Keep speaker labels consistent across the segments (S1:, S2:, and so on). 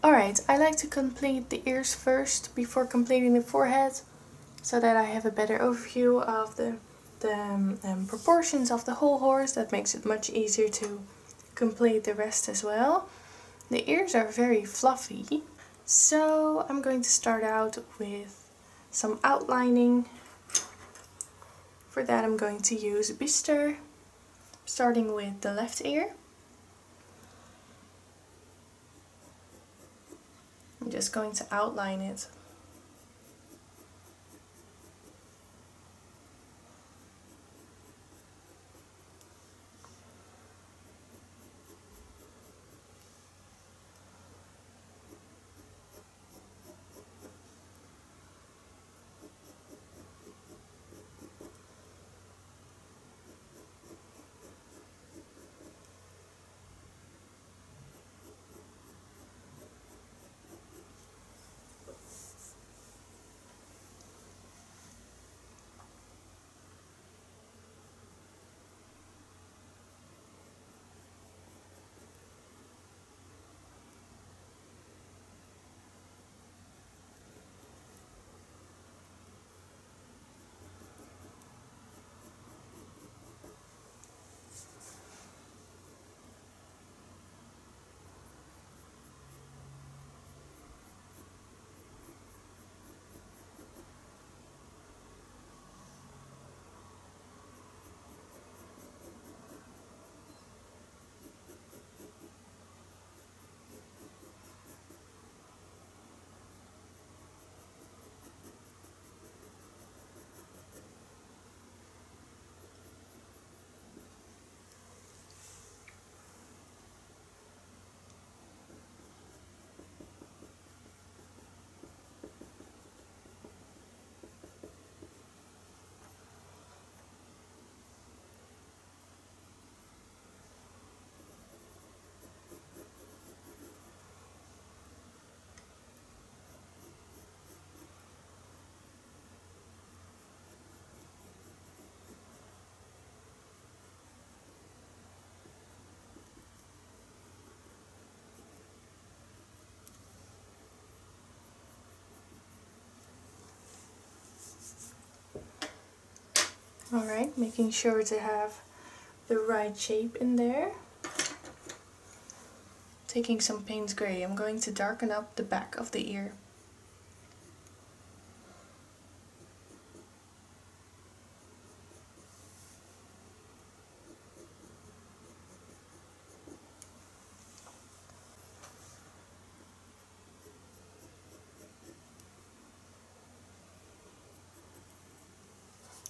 S1: Alright, I like to complete the ears first before completing the forehead, so that I have a better overview of the proportions of the whole horse. That makes it much easier to complete the rest as well. The ears are very fluffy, so I'm going to start out with some outlining. For that I'm going to use Bister, starting with the left ear. I'm just going to outline it. Alright, making sure to have the right shape in there. Taking some Payne's Grey, I'm going to darken up the back of the ear.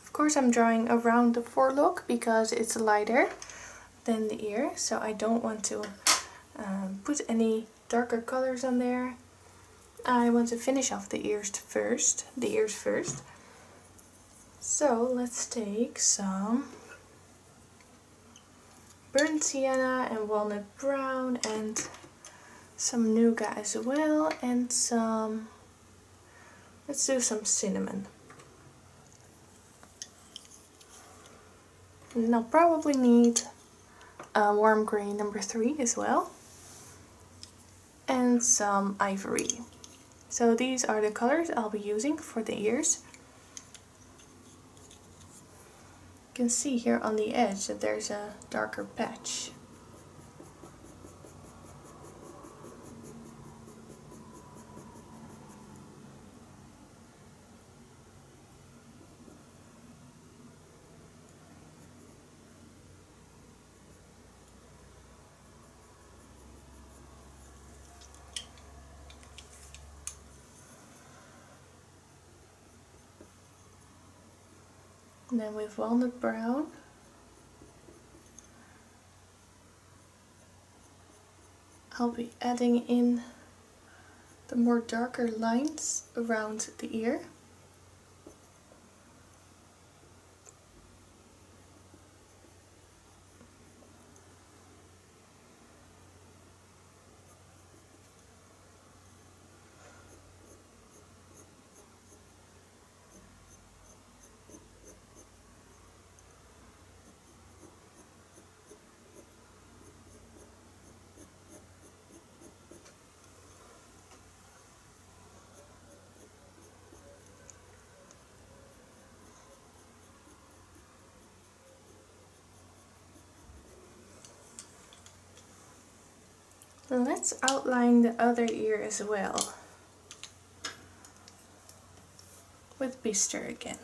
S1: Of course I'm drawing around the forelock because it's lighter than the ear, so I don't want to put any darker colors on there. I want to finish off the ears first. So let's take some burnt sienna and walnut brown and some nougat as well, and let's do some cinnamon. And I'll probably need a warm grey number 3 as well, and some ivory. So these are the colors I'll be using for the ears. You can see here on the edge that there's a darker patch. And then with walnut brown, I'll be adding in the more darker lines around the ear. Let's outline the other ear as well with Bister again.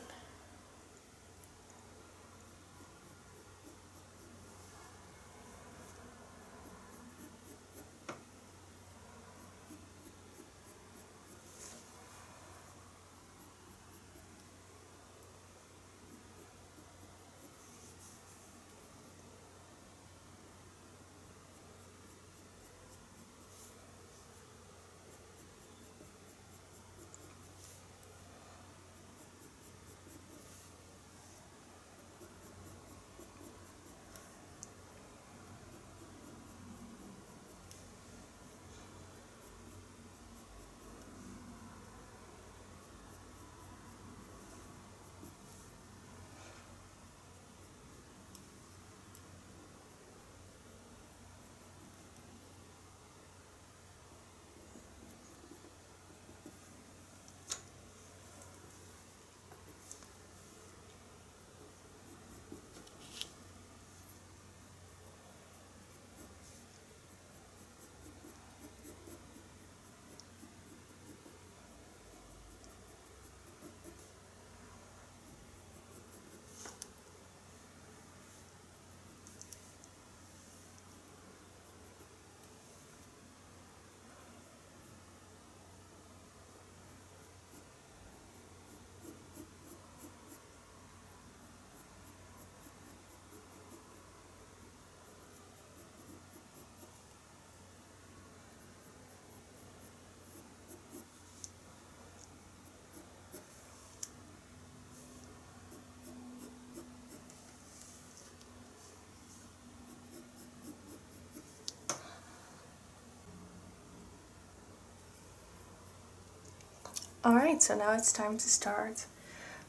S1: Alright, so now it's time to start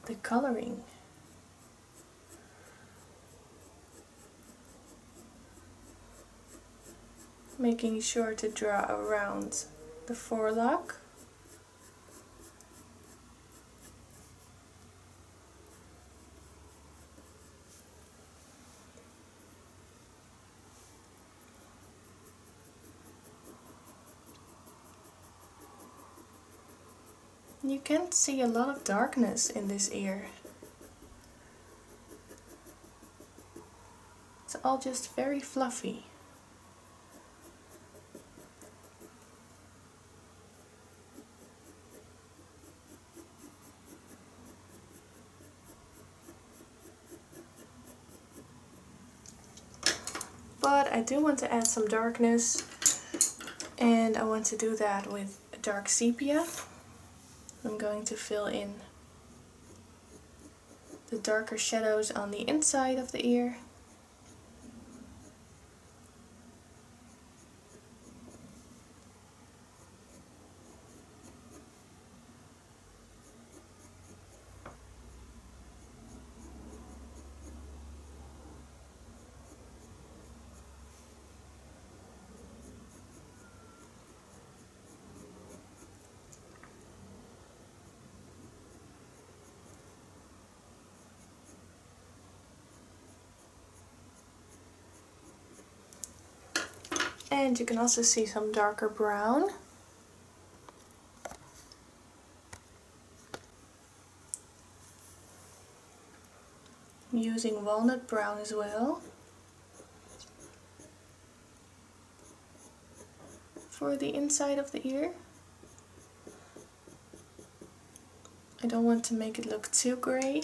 S1: the coloring. Making sure to draw around the forelock. You can see a lot of darkness in this ear. It's all just very fluffy. But I do want to add some darkness, and I want to do that with dark sepia. I'm going to fill in the darker shadows on the inside of the ear. And you can also see some darker brown. I'm using walnut brown as well for the inside of the ear. I don't want to make it look too gray.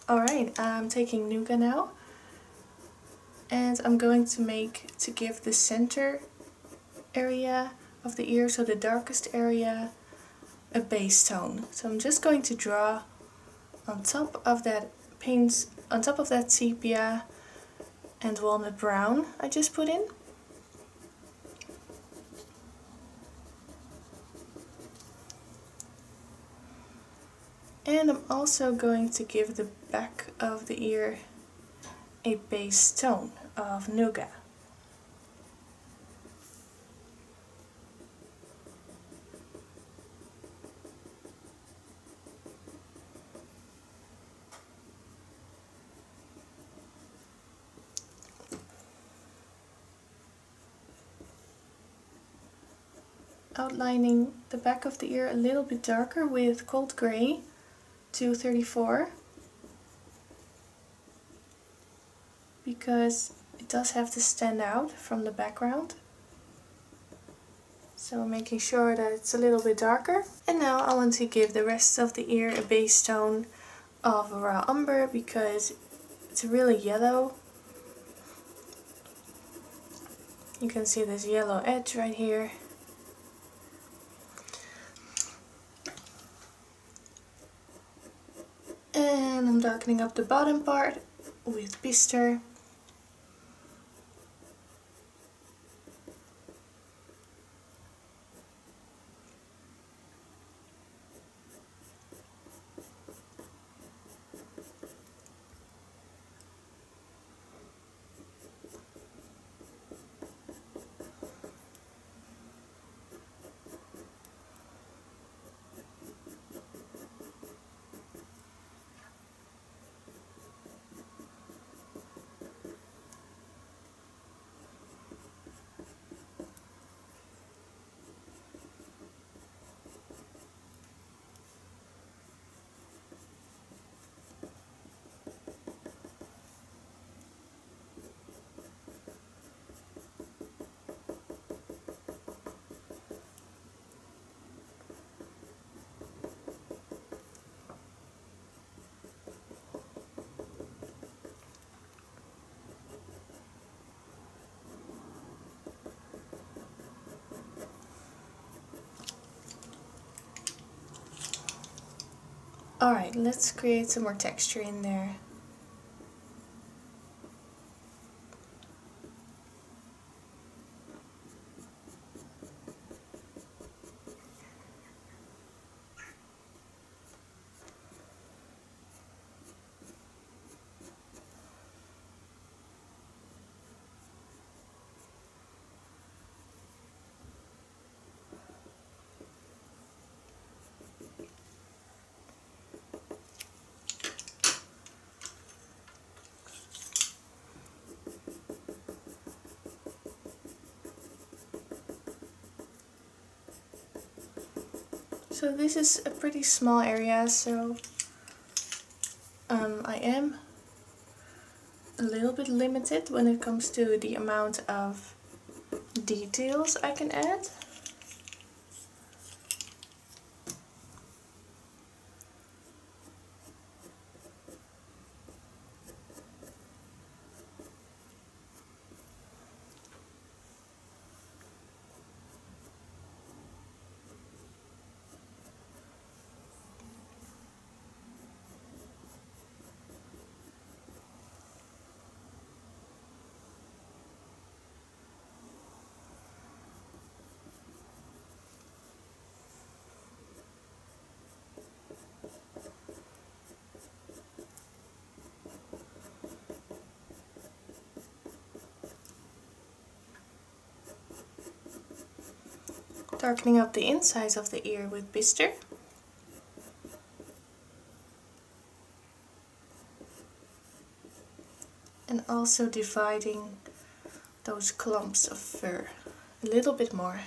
S1: Alright, I'm taking Nougat now, and I'm going to give the center area of the ear, so the darkest area, a base tone. So I'm just going to draw on top of that on top of that sepia and walnut brown I just put in. And I'm also going to give the back of the ear a base tone of Nougat. Outlining the back of the ear a little bit darker with Cold Gray 234, because it does have to stand out from the background. So I'm making sure that it's a little bit darker. And now I want to give the rest of the ear a base tone of raw umber, because it's really yellow. You can see this yellow edge right here. And I'm darkening up the bottom part with Bister. Alright, let's create some more texture in there. So this is a pretty small area, so I am a little bit limited when it comes to the amount of details I can add. Darkening up the insides of the ear with Bister. And also dividing those clumps of fur a little bit more.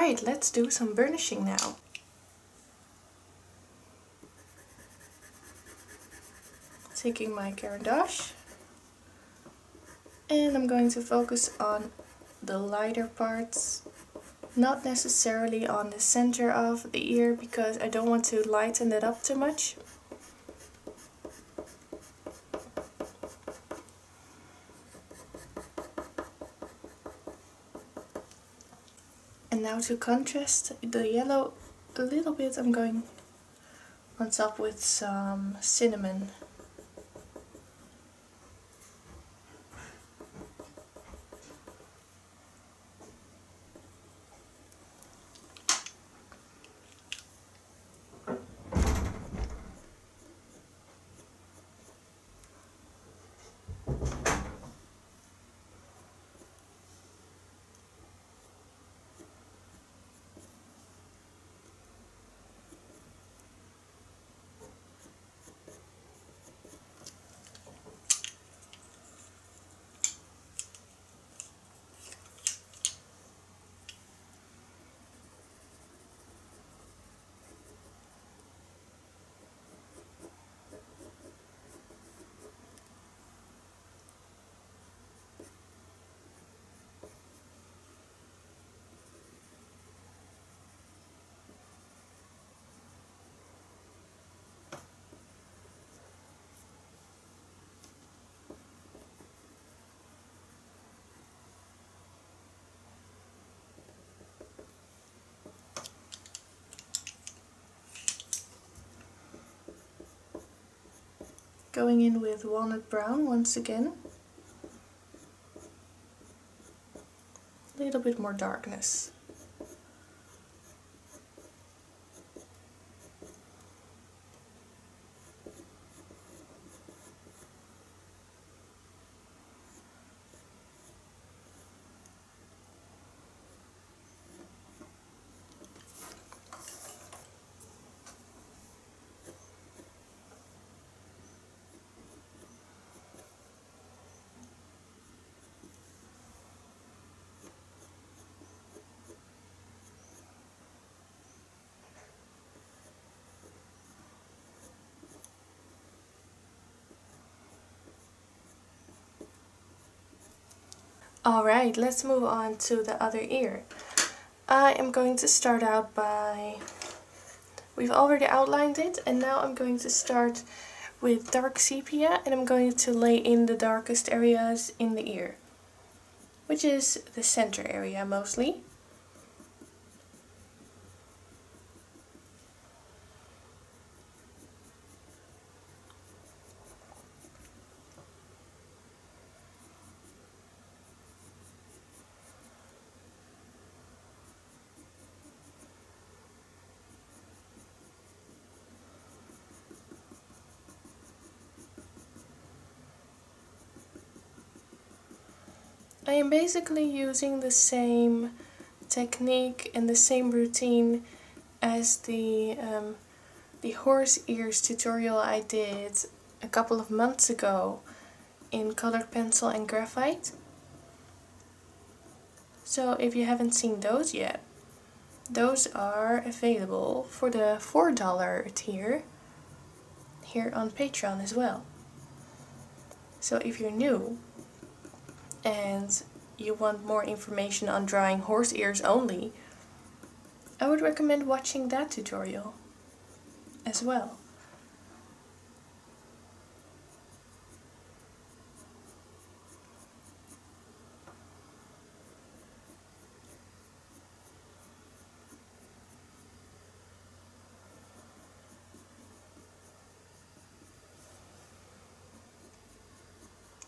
S1: Alright, let's do some burnishing now. Taking my Caran d'Ache, and I'm going to focus on the lighter parts, not necessarily on the center of the ear because I don't want to lighten it up too much. And now to contrast the yellow a little bit, I'm going on top with some cinnamon. Going in with walnut brown once again. A little bit more darkness. Alright, let's move on to the other ear. I am going to start out by, we've already outlined it, and now I'm going to start with dark sepia, and I'm going to lay in the darkest areas in the ear, which is the center area mostly. I am basically using the same technique and the same routine as the horse ears tutorial I did a couple of months ago in colored pencil and graphite. So if you haven't seen those yet, those are available for the $4 tier here on Patreon as well. So if you're new and you want more information on drawing horse ears only, I would recommend watching that tutorial as well.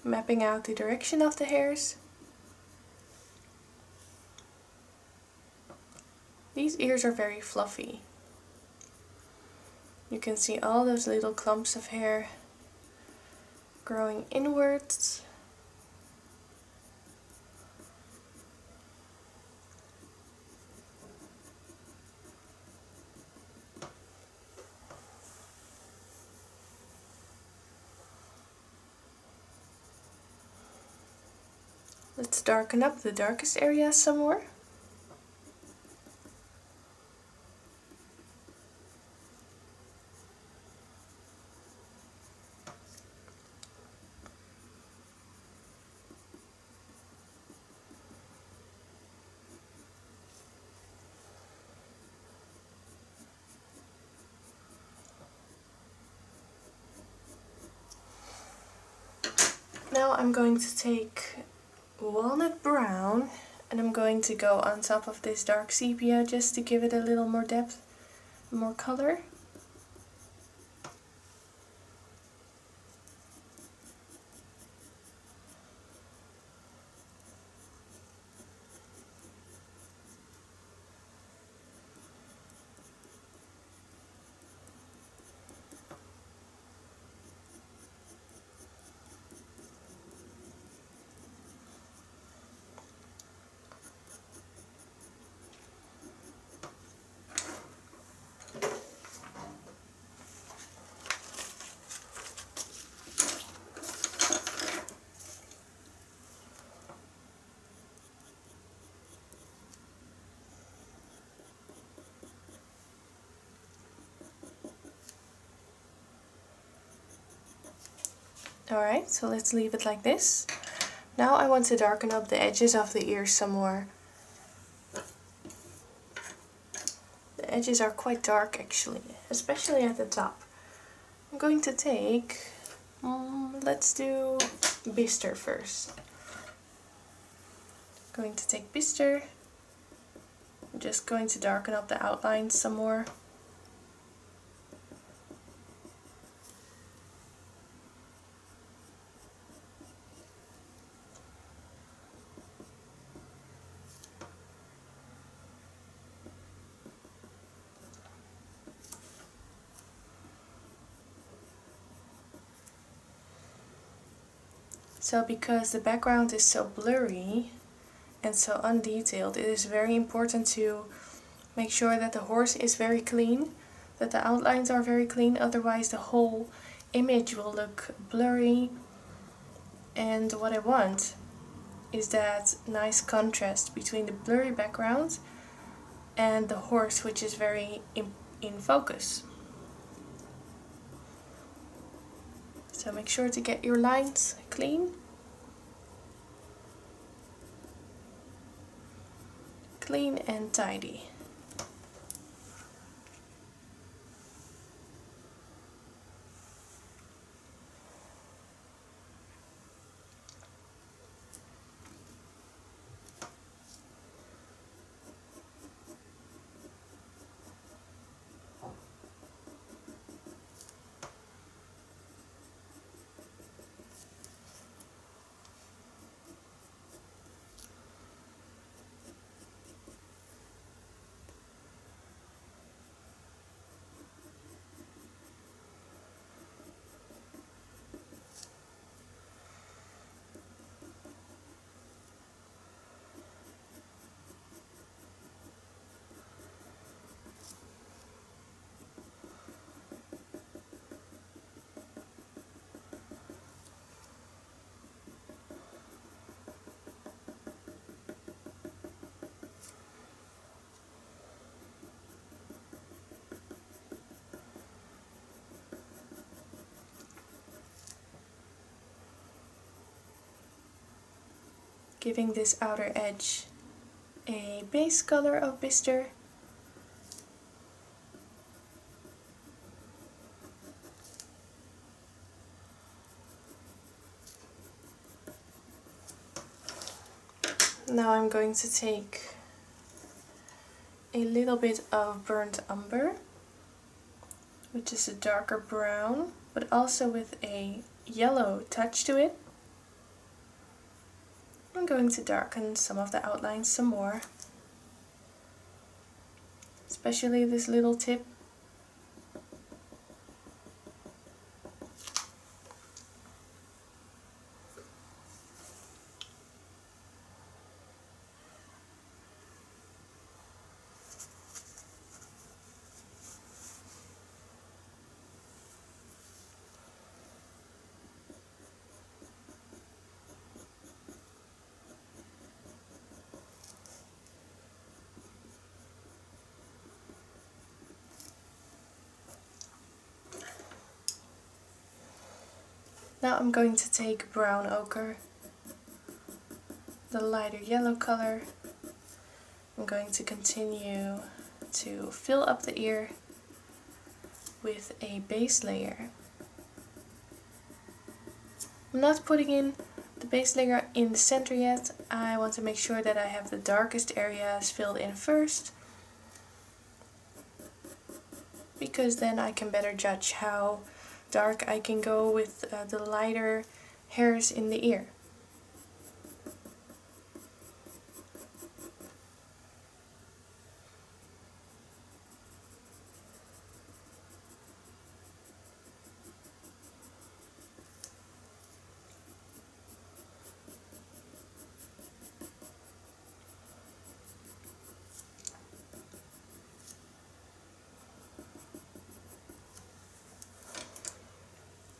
S1: Mapping out the direction of the hairs. These ears are very fluffy. You can see all those little clumps of hair growing inwards. Let's darken up the darkest areas some more. Now I'm going to take walnut brown and I'm going to go on top of this dark sepia just to give it a little more depth, more color. Alright, so let's leave it like this. Now I want to darken up the edges of the ears some more. The edges are quite dark actually, especially at the top. I'm going to take, let's do Bister first. I'm going to take Bister. I'm just going to darken up the outlines some more. So because the background is so blurry and so undetailed, it is very important to make sure that the horse is very clean, that the outlines are very clean, otherwise the whole image will look blurry. And what I want is that nice contrast between the blurry background and the horse, which is very in focus. So make sure to get your lines clean. Clean and tidy. Giving this outer edge a base color of Bister. Now I'm going to take a little bit of burnt umber, which is a darker brown, but also with a yellow touch to it. I'm going to darken some of the outlines some more, especially this little tip. Now I'm going to take brown ochre, the lighter yellow color. I'm going to continue to fill up the ear with a base layer. I'm not putting in the base layer in the center yet. I want to make sure that I have the darkest areas filled in first, because then I can better judge how dark I can go with the lighter hairs in the ear.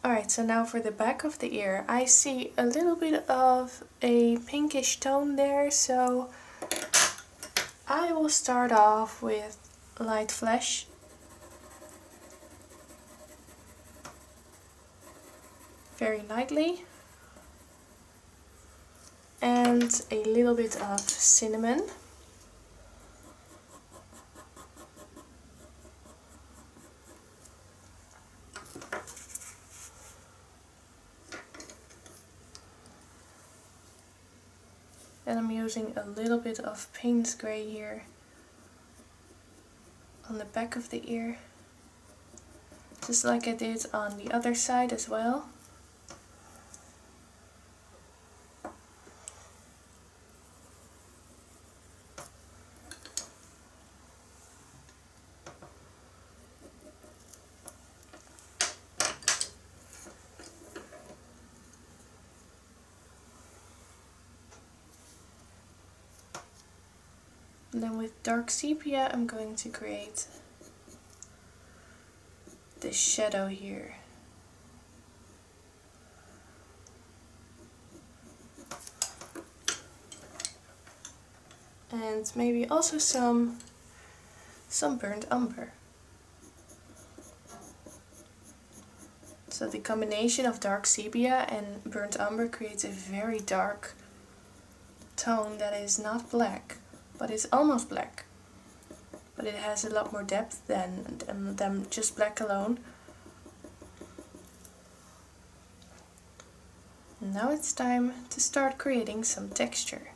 S1: Alright, so now for the back of the ear, I see a little bit of a pinkish tone there, so I will start off with light flesh. Very lightly. And a little bit of cinnamon. And I'm using a little bit of Payne's Grey here on the back of the ear, just like I did on the other side as well. And then with dark sepia I'm going to create this shadow here. And maybe also some burnt umber. So the combination of dark sepia and burnt umber creates a very dark tone that is not black, but it's almost black. But it has a lot more depth than just black alone. Now it's time to start creating some texture.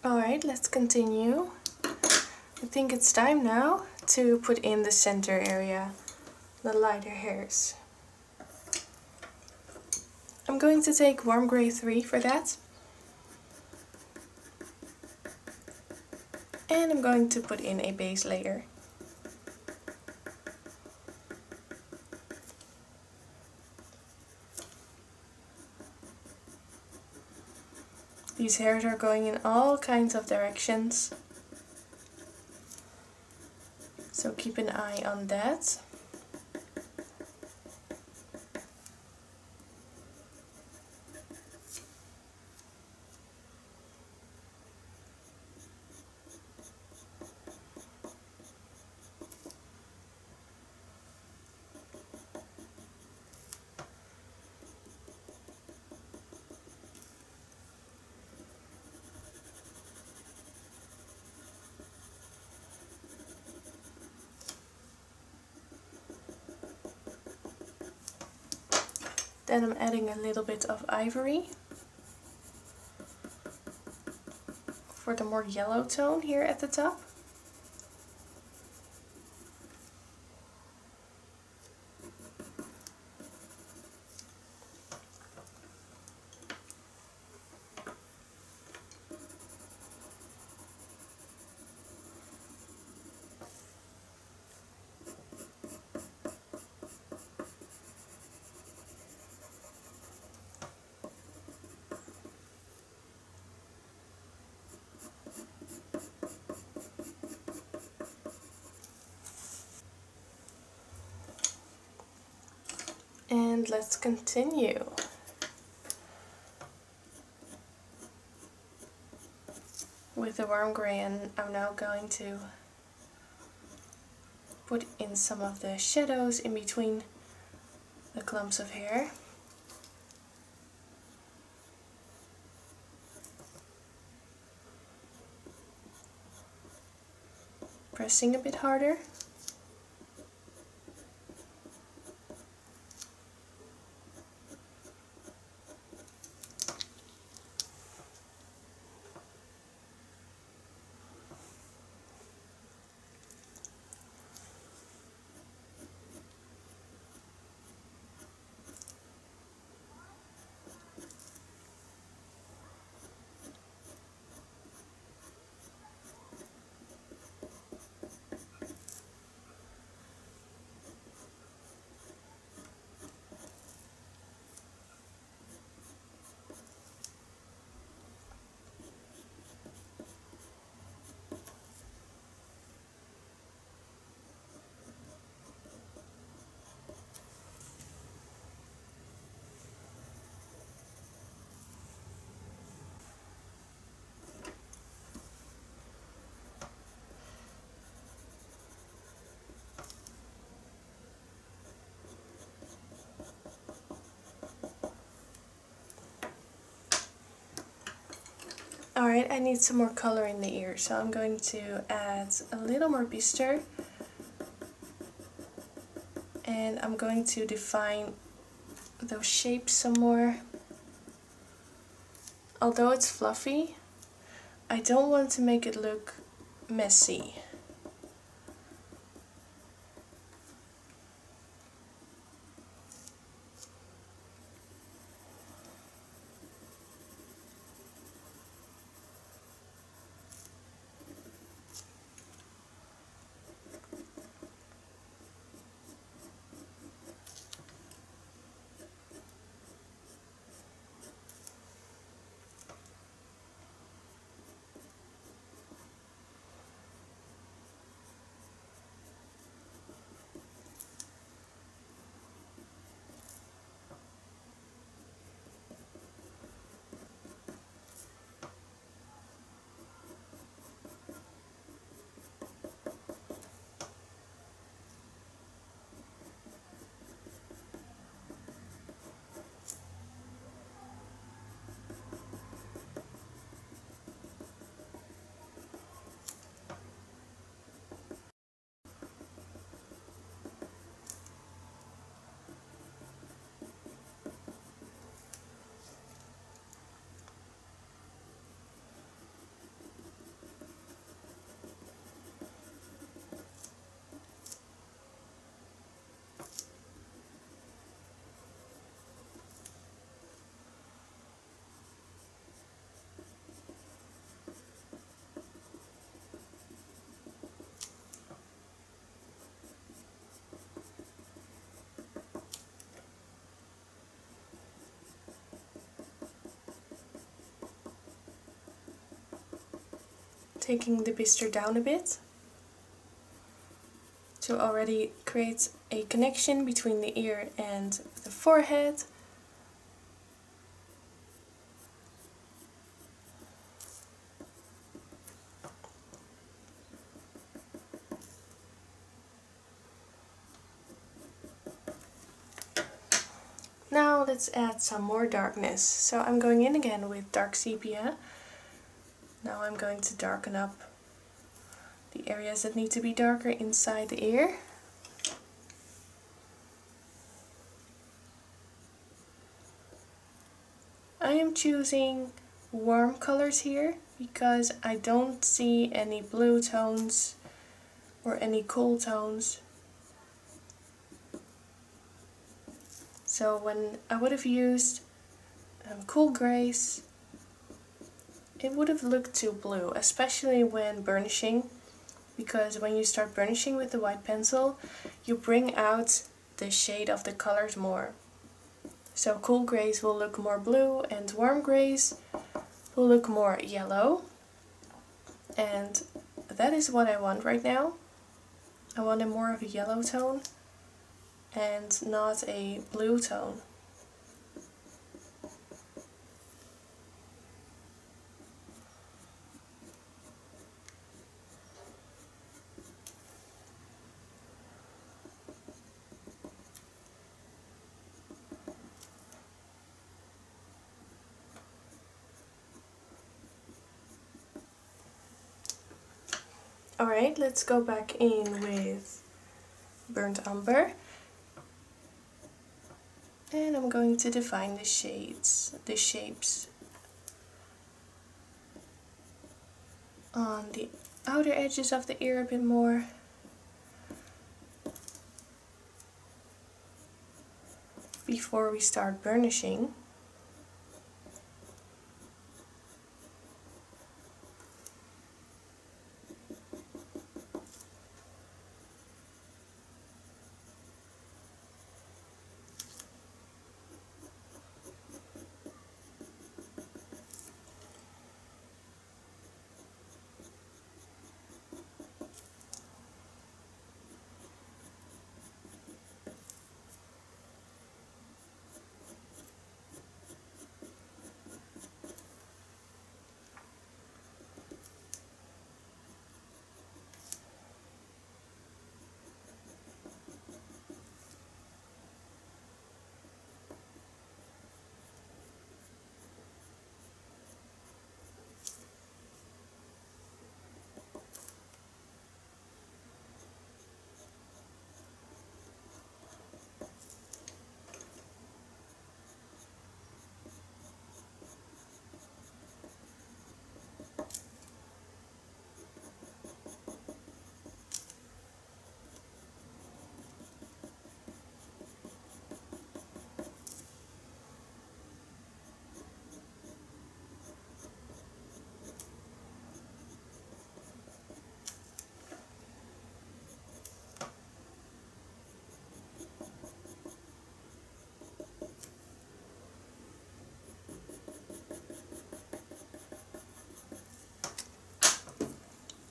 S1: Alright, let's continue. I think it's time now to put in the center area, the lighter hairs. I'm going to take Warm Grey 3 for that. And I'm going to put in a base layer. These hairs are going in all kinds of directions, so keep an eye on that. Then I'm adding a little bit of ivory for the more yellow tone here at the top. And let's continue. With the warm gray, and I'm now going to put in some of the shadows in between the clumps of hair. Pressing a bit harder. Alright, I need some more color in the ear, so I'm going to add a little more bistre. And I'm going to define those shapes some more. Although it's fluffy, I don't want to make it look messy. taking the bistre down a bit to already create a connection between the ear and the forehead. Now let's add some more darkness. So I'm going in again with dark sepia. Now I'm going to darken up the areas that need to be darker inside the ear. I am choosing warm colors here because I don't see any blue tones or any cool tones. So when I would have used cool grays, it would have looked too blue, especially when burnishing, because when you start burnishing with the white pencil, you bring out the shade of the colors more. So cool grays will look more blue and warm grays will look more yellow. And that is what I want right now. I want a more of a yellow tone and not a blue tone. Alright, let's go back in with burnt umber. And I'm going to define the shades, the shapes on the outer edges of the ear a bit more. Before we start burnishing.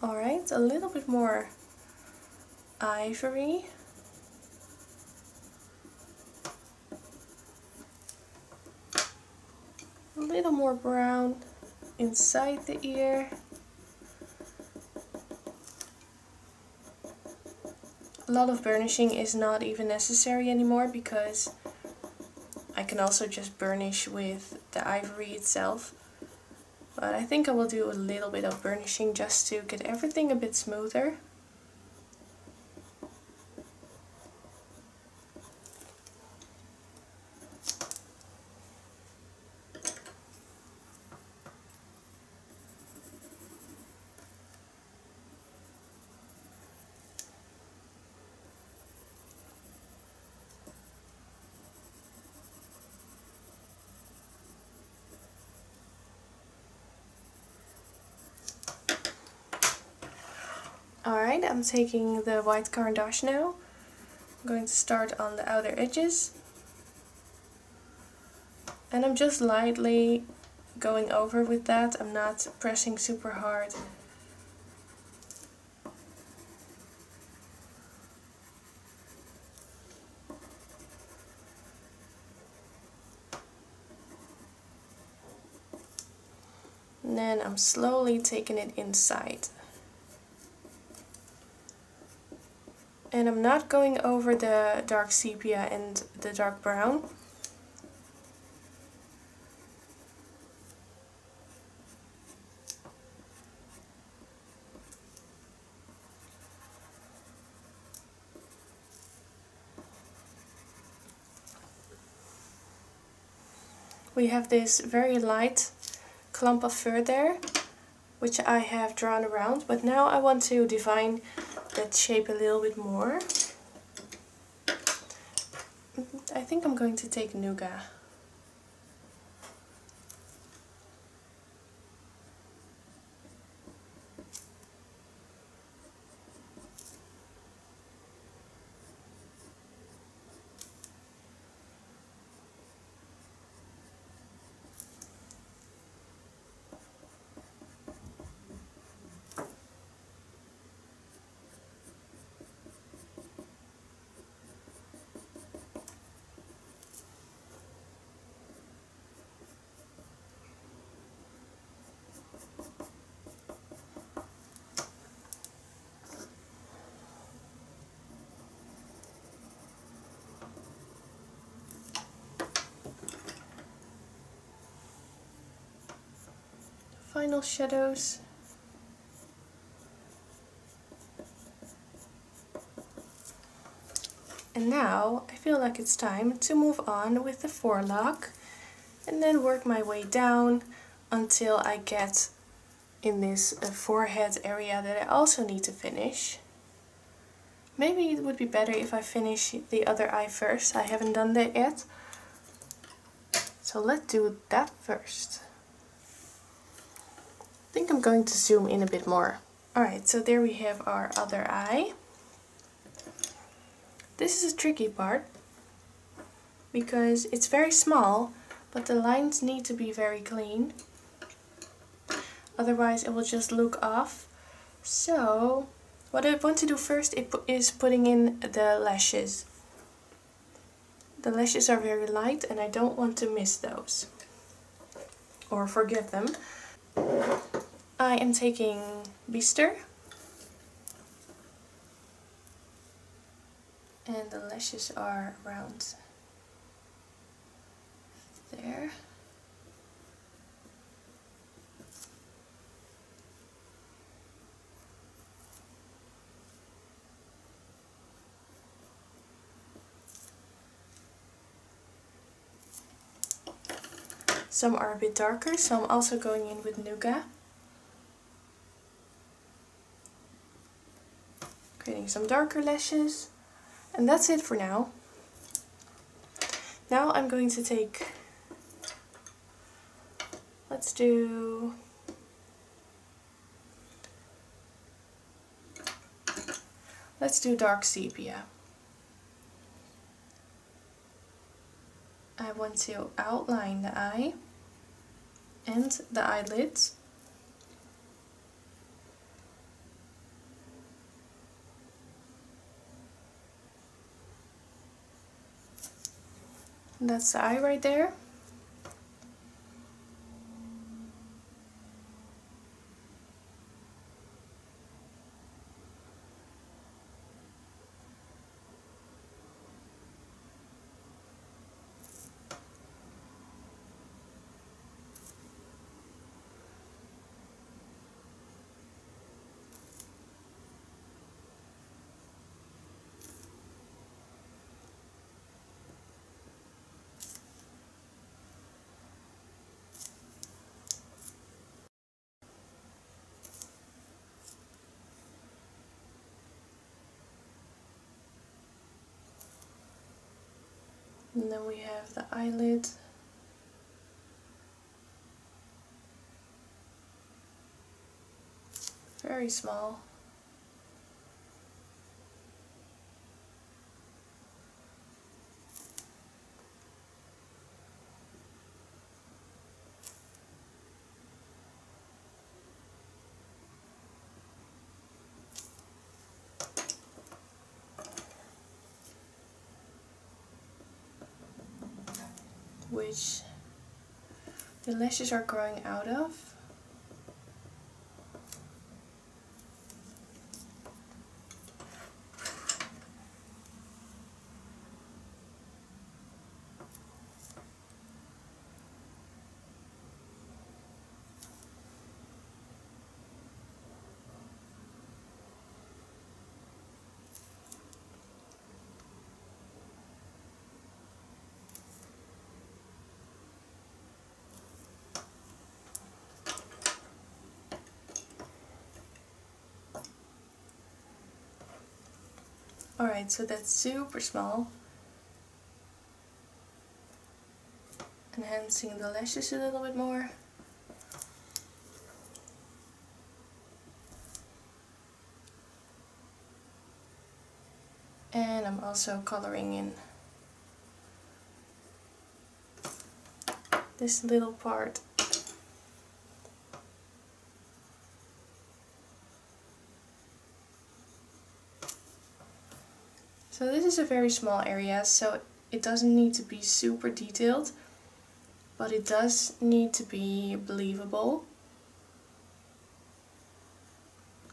S1: Alright, a little bit more ivory. A little more brown inside the ear. A lot of burnishing is not even necessary anymore because I can also just burnish with the ivory itself. But I think I will do a little bit of burnishing just to get everything a bit smoother. Alright, I'm taking the white Caran d'Ache now. I'm going to start on the outer edges. And I'm just lightly going over with that. I'm not pressing super hard And then I'm slowly taking it inside. And I'm not going over the dark sepia and the dark brown. We have this very light clump of fur there, which I have drawn around, but now I want to define that shape a little bit more. I think I'm going to take Nougat. Final shadows. And now I feel like it's time to move on with the forelock and then work my way down until I get in this forehead area that I also need to finish. Maybe it would be better if I finish the other eye first. I haven't done that yet. So let's do that first. I think I'm going to zoom in a bit more. Alright, so there we have our other eye. This is a tricky part because it's very small, but the lines need to be very clean. Otherwise it will just look off. So what I want to do first is putting in the lashes. The lashes are very light and I don't want to miss those or forget them. I am taking Beaster and the lashes are around there. Some are a bit darker, so I'm also going in with Nougat. Creating some darker lashes. And that's it for now. Now I'm going to take, let's do dark sepia. I want to outline the eye and the eyelids. That's the eye right there. And then we have the eyelid. Very small. Which the lashes are growing out of. Alright, so that's super small. Enhancing the lashes a little bit more. And I'm also coloring in this little part. So this is a very small area, so it doesn't need to be super detailed, but it does need to be believable.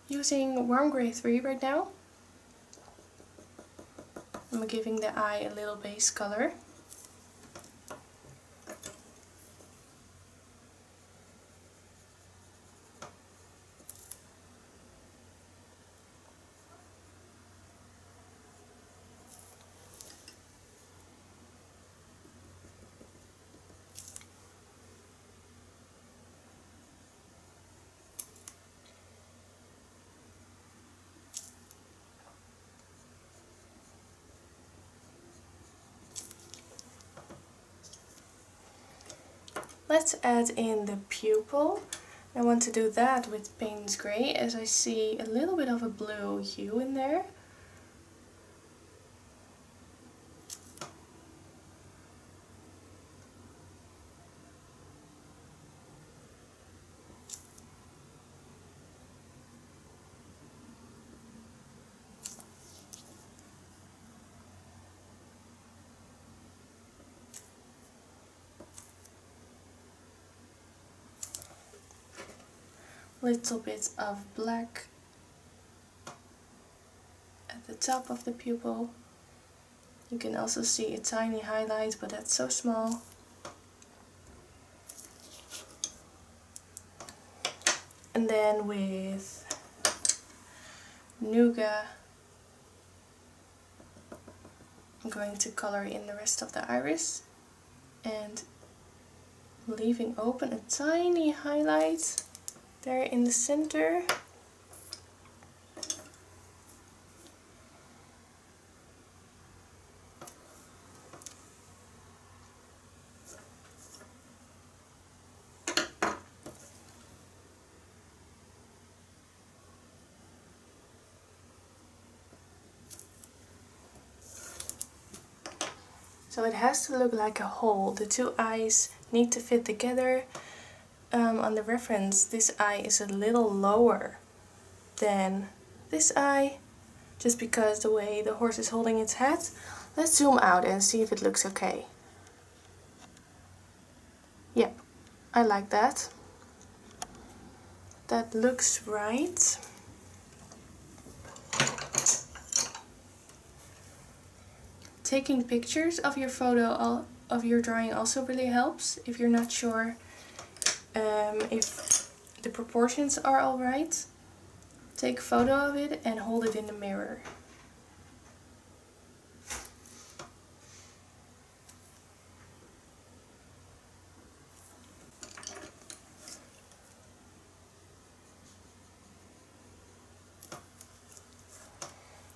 S1: Using warm grey 3 right now. I'm giving the eye a little base color. Let's add in the pupil. I want to do that with Payne's Grey, as I see a little bit of a blue hue in there. Little bit of black at the top of the pupil. You can also see a tiny highlight, but that's so small. And then with Nougat, I'm going to color in the rest of the iris and leaving open a tiny highlight there in the center. So it has to look like a whole. The two eyes need to fit together. On the reference, this eye is a little lower than this eye, just because the way the horse is holding its head. Let's zoom out and see if it looks okay. Yep, I like that. That looks right. Taking pictures of your photo, of your drawing also really helps if you're not sure if the proportions are alright. Take a photo of it and hold it in the mirror.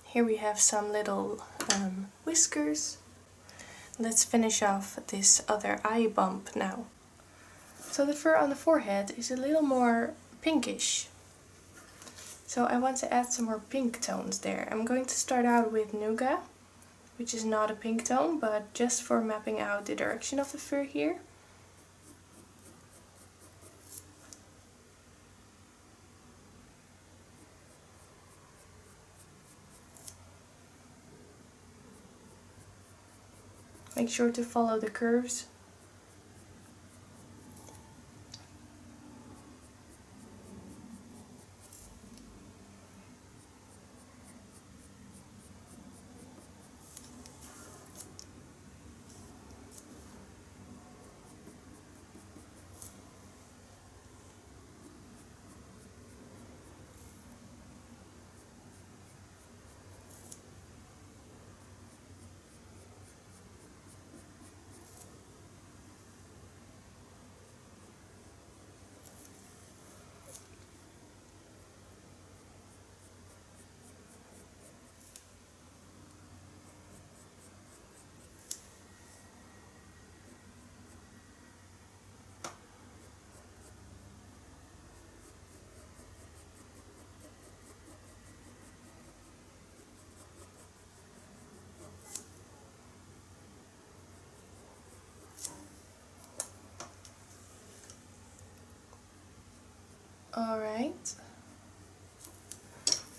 S1: Here we have some little whiskers. Let's finish off this other eye bump now. So the fur on the forehead is a little more pinkish. So I want to add some more pink tones there. I'm going to start out with Nougat, which is not a pink tone, but just for mapping out the direction of the fur here. Make sure to follow the curves. Alright.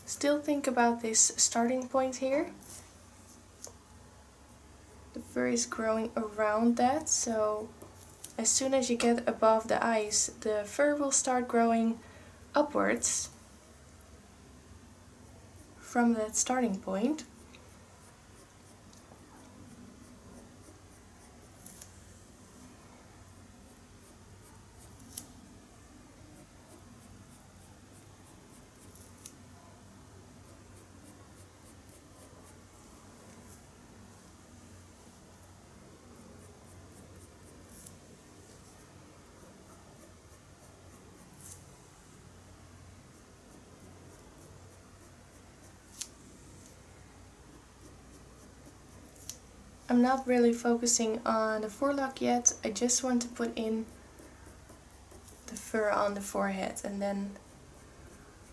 S1: Still think about this starting point here. The fur is growing around that, so as soon as you get above the eyes, the fur will start growing upwards from that starting point. I'm not really focusing on the forelock yet, I just want to put in the fur on the forehead and then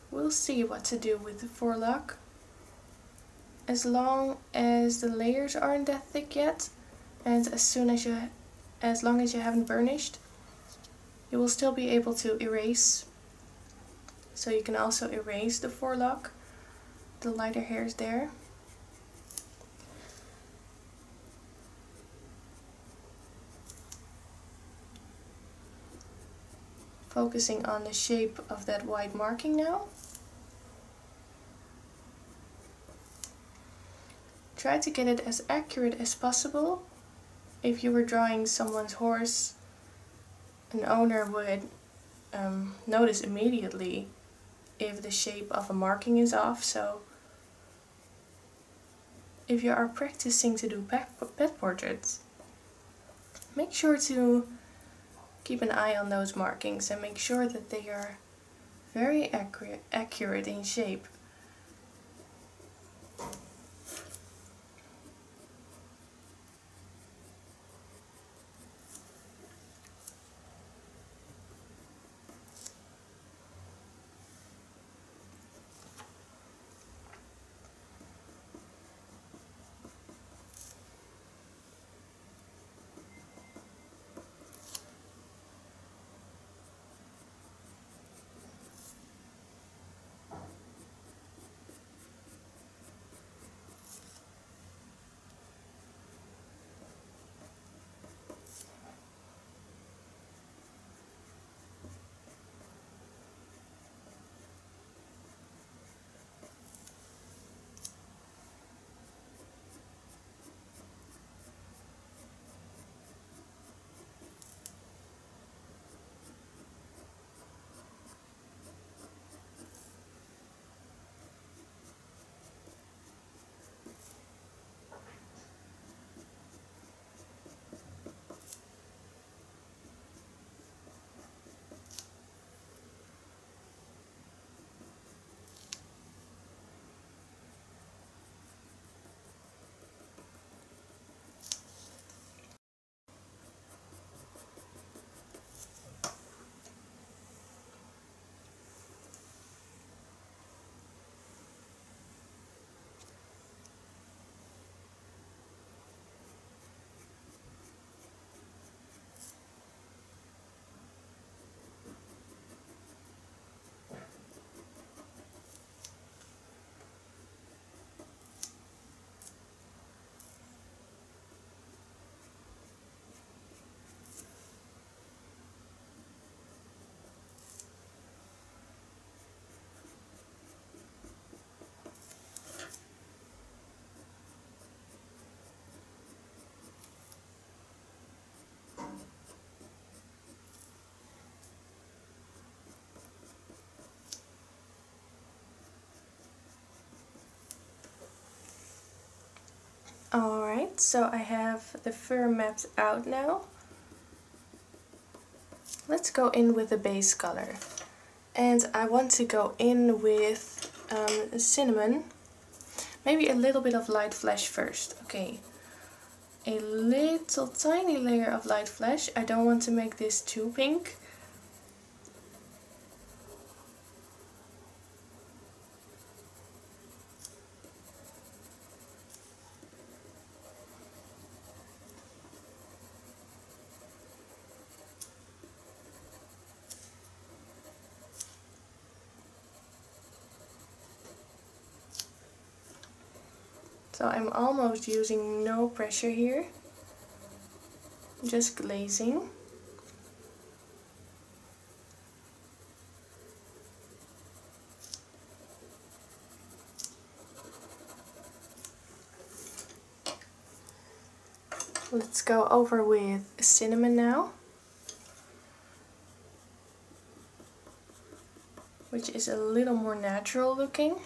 S1: we'll see what to do with the forelock. As long as the layers aren't that thick yet, and as long as you haven't burnished, you will still be able to erase. So you can also erase the forelock, the lighter hairs there. Focusing on the shape of that white marking now. Try to get it as accurate as possible. If you were drawing someone's horse, an owner would notice immediately if the shape of a marking is off. So if you are practicing to do pet portraits, make sure to keep an eye on those markings and make sure that they are very accurate in shape. Alright, so I have the fur mapped out now. Let's go in with the base color. And I want to go in with cinnamon. Maybe a little bit of light flesh first. Okay, a little tiny layer of light flesh. I don't want to make this too pink. So I'm almost using no pressure here, just glazing. Let's go over with cinnamon now, which is a little more natural looking.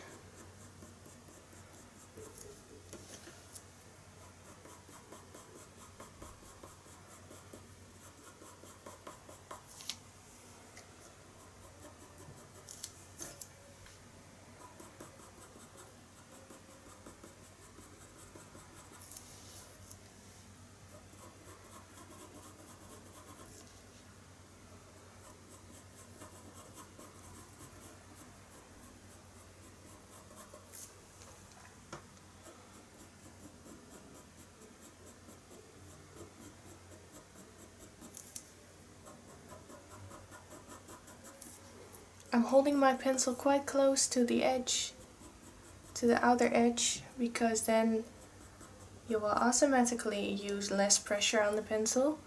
S1: I'm holding my pencil quite close to the edge, to the outer edge, because then you will automatically use less pressure on the pencil.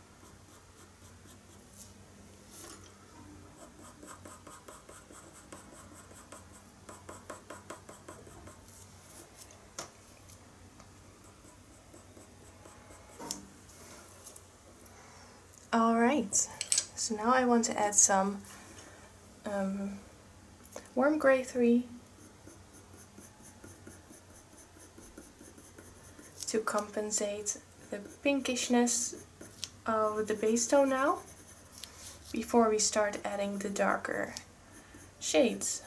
S1: Alright, so now I want to add some warm grey 3 to compensate the pinkishness of the base tone now, before we start adding the darker shades.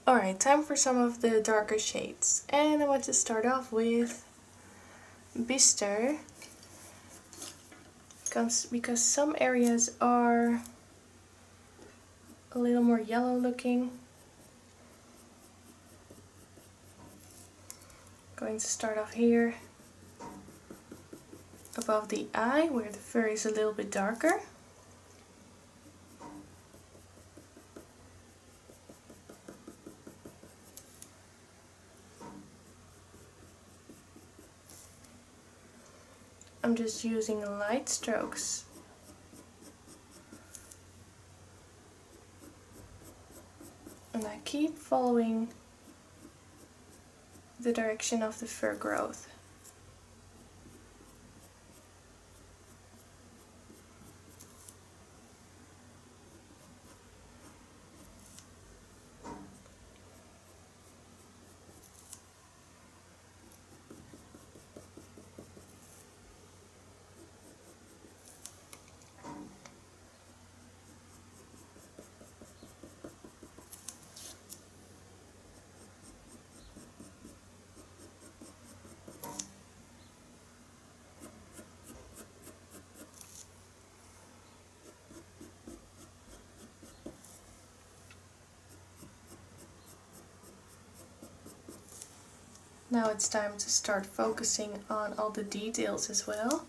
S1: Alright, time for some of the darker shades. And I want to start off with Bister, because some areas are a little more yellow looking. Going to start off here above the eye, where the fur is a little bit darker. I'm just using light strokes. And I keep following the direction of the fur growth. Now it's time to start focusing on all the details as well.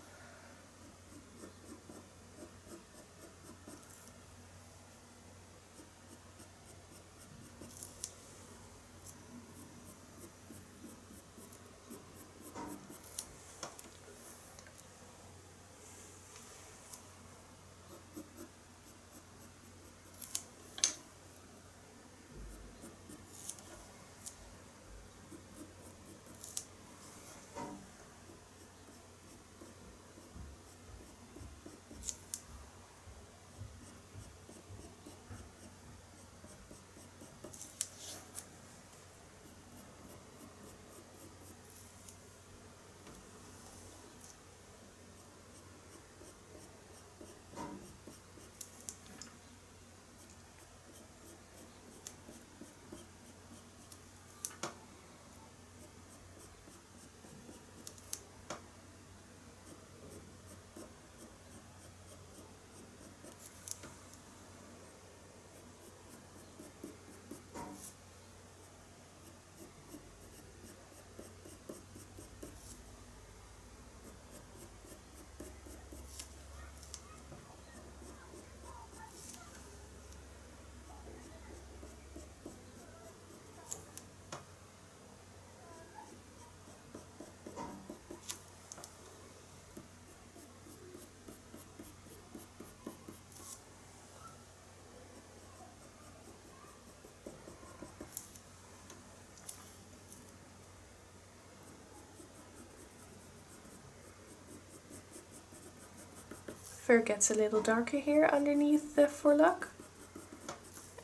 S1: fur gets a little darker here underneath the forelock.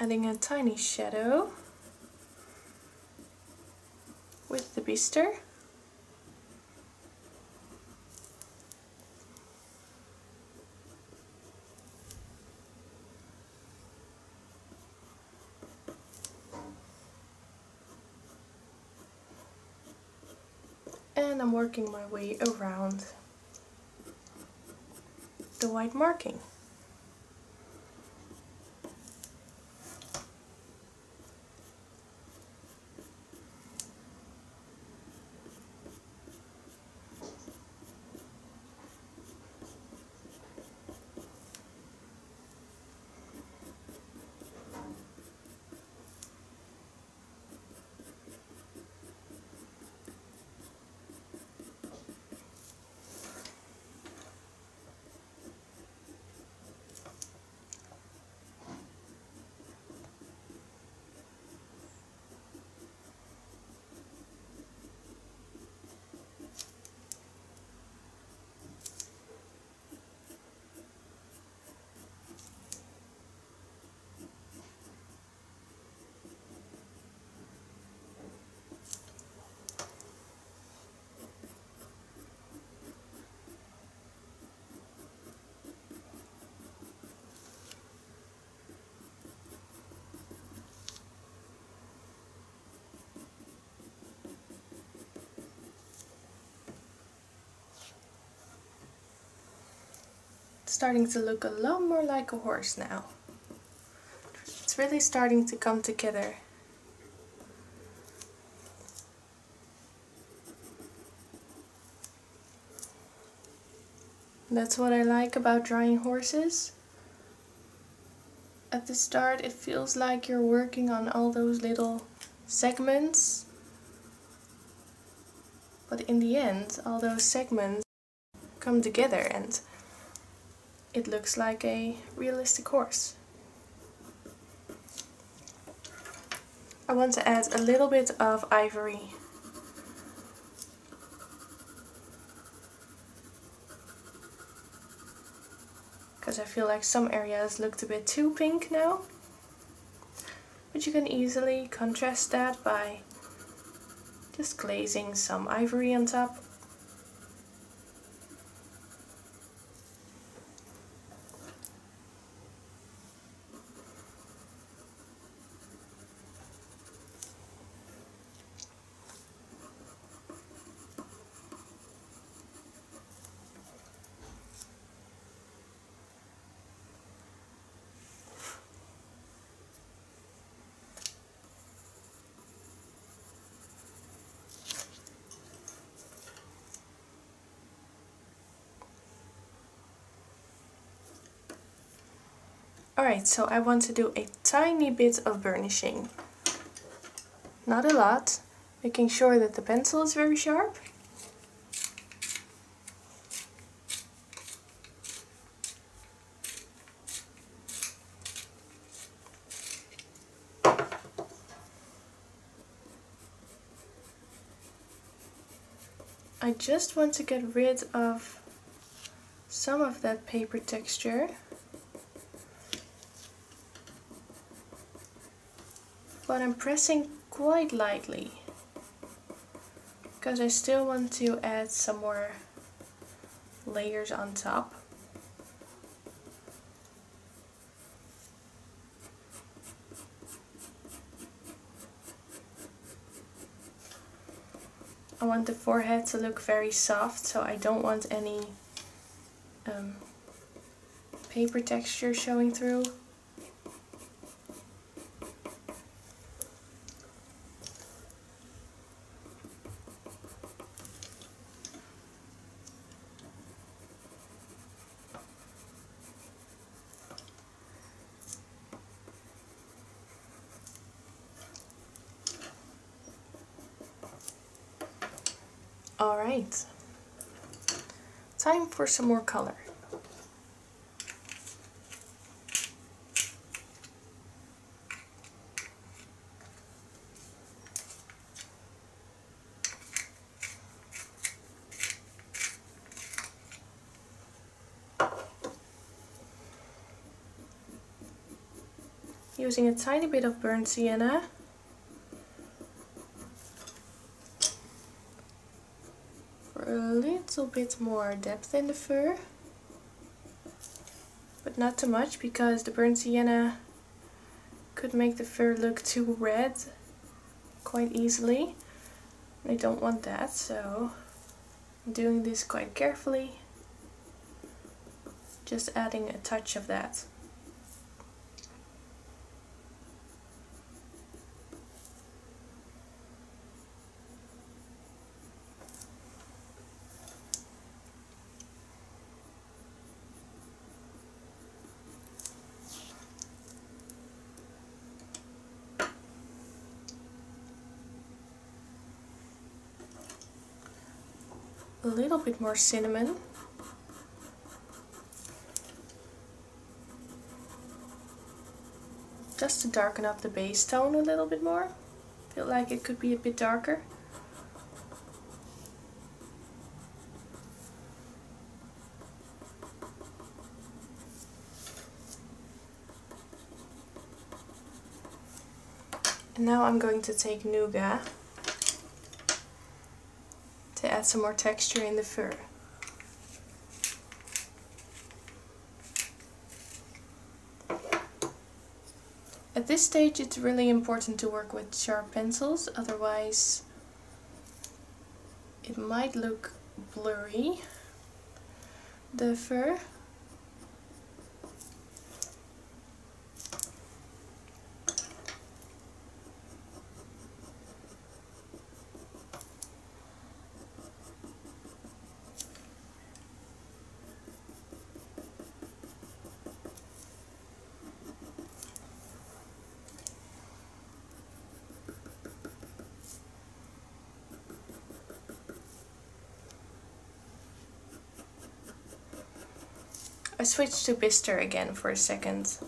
S1: Adding a tiny shadow with the bister. And I'm working my way around the white marking. It's starting to look a lot more like a horse now. It's really starting to come together. That's what I like about drawing horses. At the start it feels like you're working on all those little segments, but in the end all those segments come together and it looks like a realistic horse. I want to add a little bit of ivory. Because I feel like some areas looked a bit too pink now. But you can easily contrast that by just glazing some ivory on top. Alright, so I want to do a tiny bit of burnishing. Not a lot, making sure that the pencil is very sharp. I just want to get rid of some of that paper texture. But I'm pressing quite lightly because I still want to add some more layers on top. I want the forehead to look very soft, so I don't want any paper texture showing through. Alright, time for some more color. using a tiny bit of burnt sienna. For a little bit more depth in the fur. But not too much, because the burnt sienna could make the fur look too red quite easily. I don't want that, so I'm doing this quite carefully. Just adding a touch of that. A little bit more cinnamon. Just to darken up the base tone a little bit more. Feel like it could be a bit darker. And now I'm going to take nougat to add some more texture in the fur. At this stage it's really important to work with sharp pencils, otherwise it might look blurry, the fur. I switched to Bister again for a second.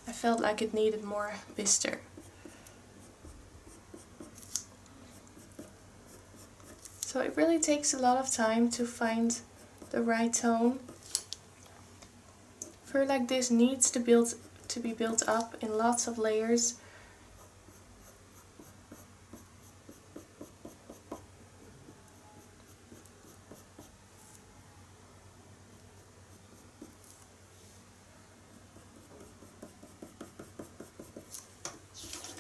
S1: I felt like it needed more Bister. So it really takes a lot of time to find the right tone. Fur like this needs to be built up in lots of layers.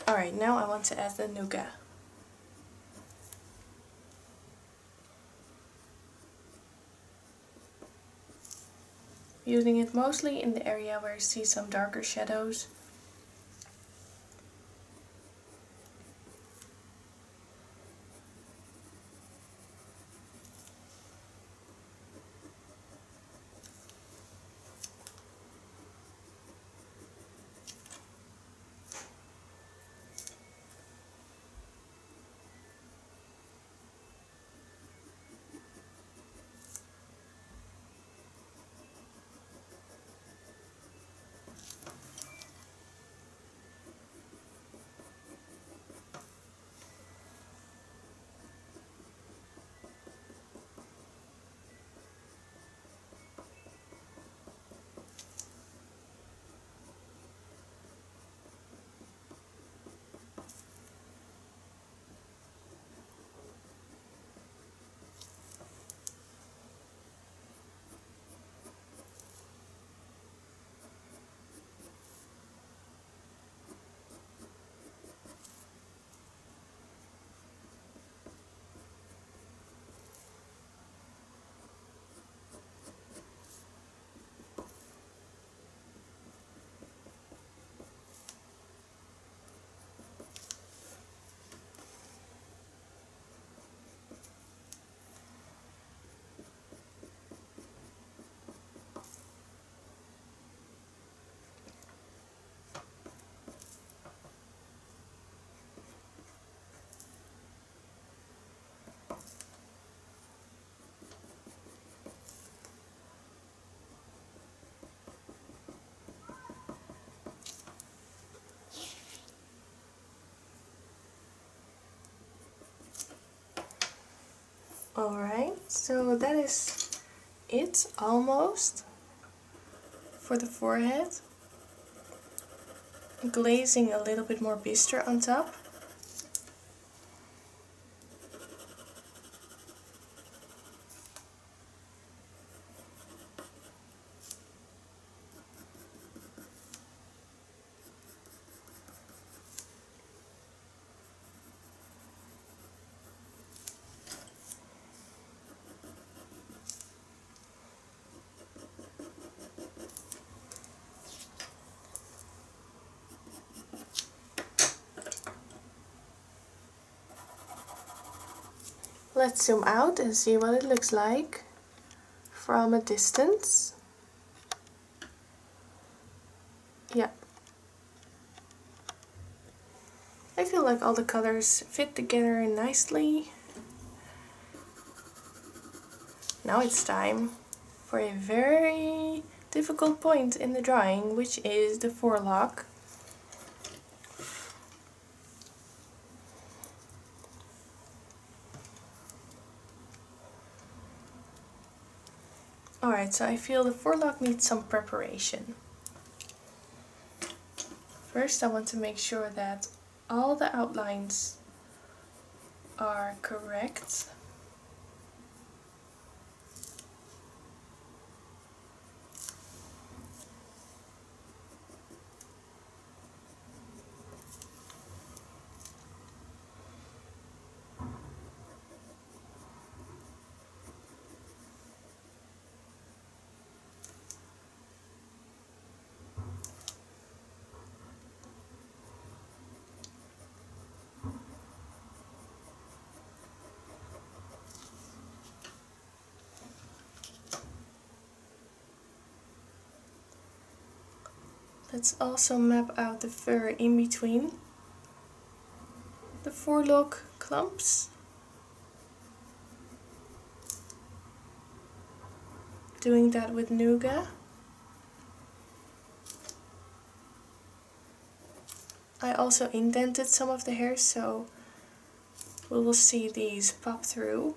S1: Alright, now I want to add the nougat. Using it mostly in the area where I see some darker shadows. Alright, so that is it almost for the forehead. Glazing a little bit more bistre on top. Let's zoom out and see what it looks like from a distance. Yeah. I feel like all the colors fit together nicely. Now it's time for a very difficult point in the drawing, which is the forelock. Alright, so I feel the forelock needs some preparation. First I want to make sure that all the outlines are correct. Let's also map out the fur in between the forelock clumps. Doing that with Nougat. I also indented some of the hairs, so we will see these pop through.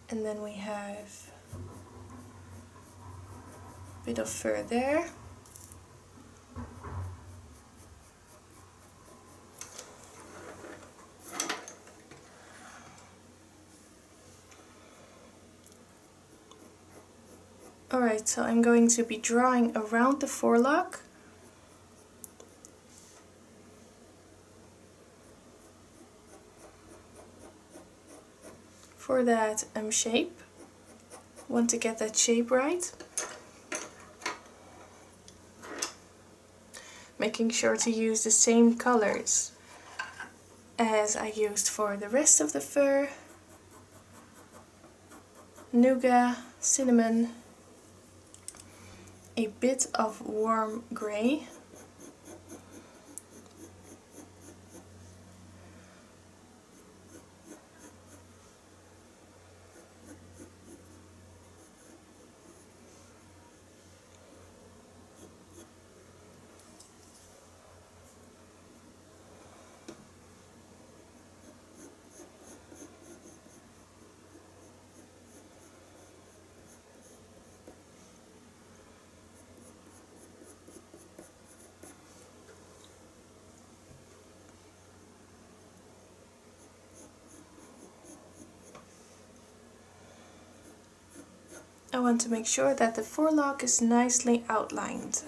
S1: And then we have a bit of fur there. Alright, so I'm going to be drawing around the forelock. For that shape, want to get that shape right. Making sure to use the same colors as I used for the rest of the fur. Nougat, cinnamon, a bit of warm grey. I want to make sure that the forelock is nicely outlined.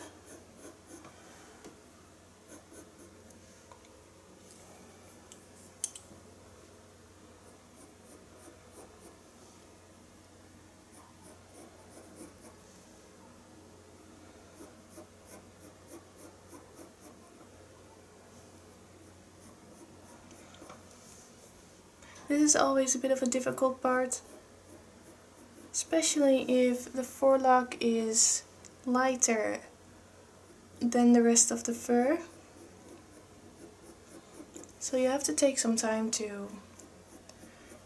S1: This is always a bit of a difficult part, especially if the forelock is lighter than the rest of the fur. So you have to take some time to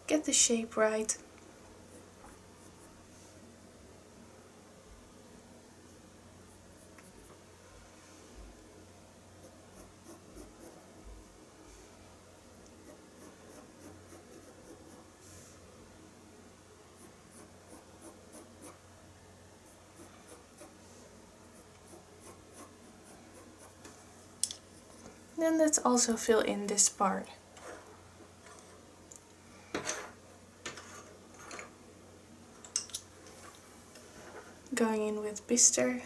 S1: get the shape right. Then let's also fill in this part. Going in with Bister.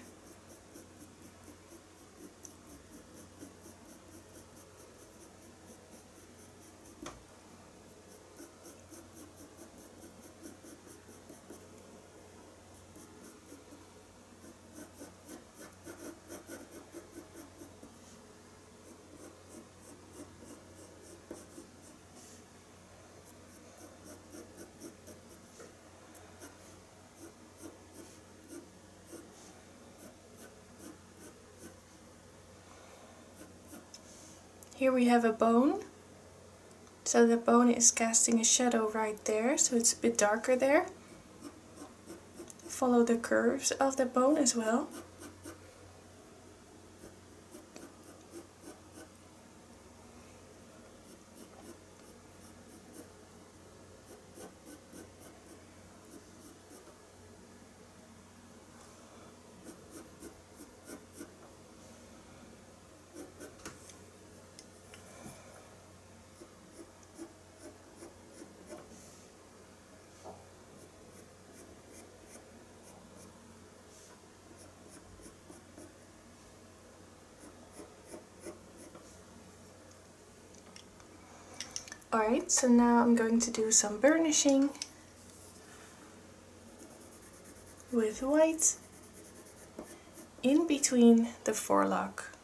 S1: Here we have a bone, so the bone is casting a shadow right there, so it's a bit darker there. Follow the curves of the bone as well. Alright, so now I'm going to do some burnishing with white in between the forelock.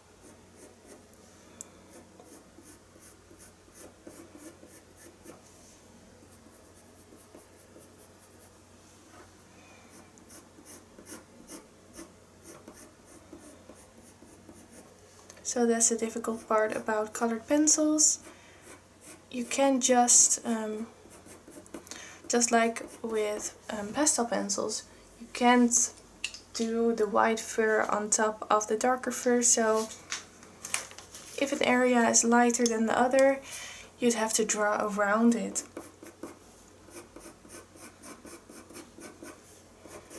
S1: So that's the difficult part about colored pencils. You can just like with pastel pencils, you can't do the white fur on top of the darker fur, so if an area is lighter than the other, you'd have to draw around it.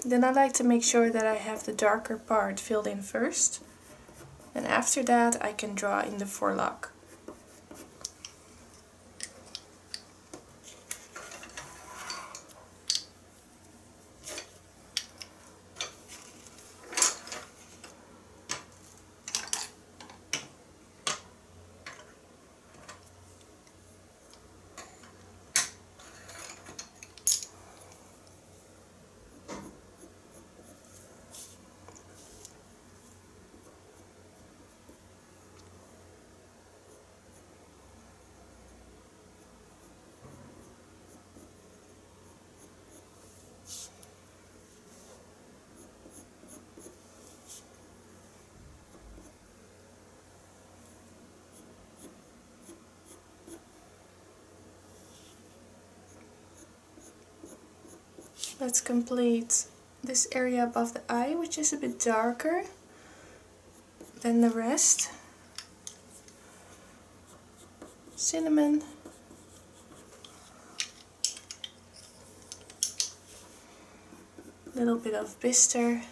S1: Then I like to make sure that I have the darker part filled in first, and after that I can draw in the forelock. Let's complete this area above the eye, which is a bit darker than the rest. Cinnamon. A little bit of Bister.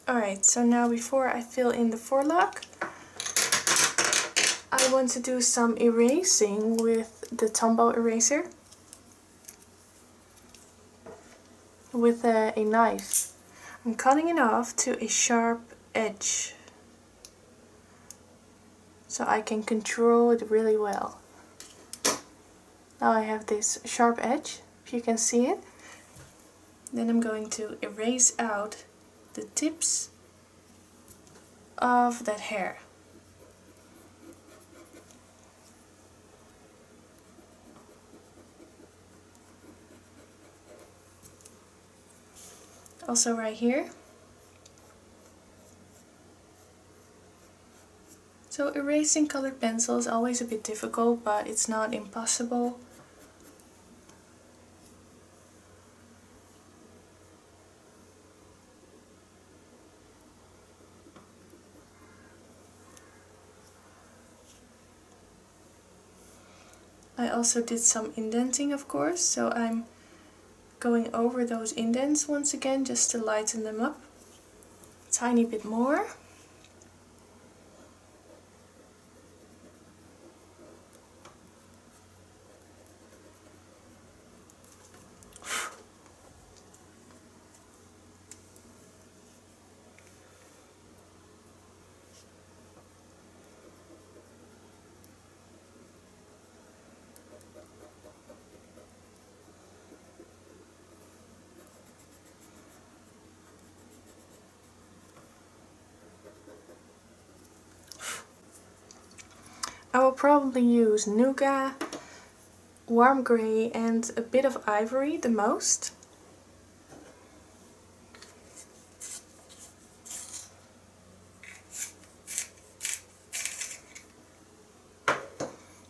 S1: Alright, so now before I fill in the forelock, I want to do some erasing with the Tombow eraser. With a knife. I'm cutting it off to a sharp edge, so I can control it really well. Now I have this sharp edge, if you can see it. Then I'm going to erase out the tips of that hair. Also right here. So erasing colored pencil is always a bit difficult, but it's not impossible. I also did some indenting, of course, so I'm going over those indents once again just to lighten them up a tiny bit more. I will probably use Nougat, Warm Grey and a bit of Ivory the most.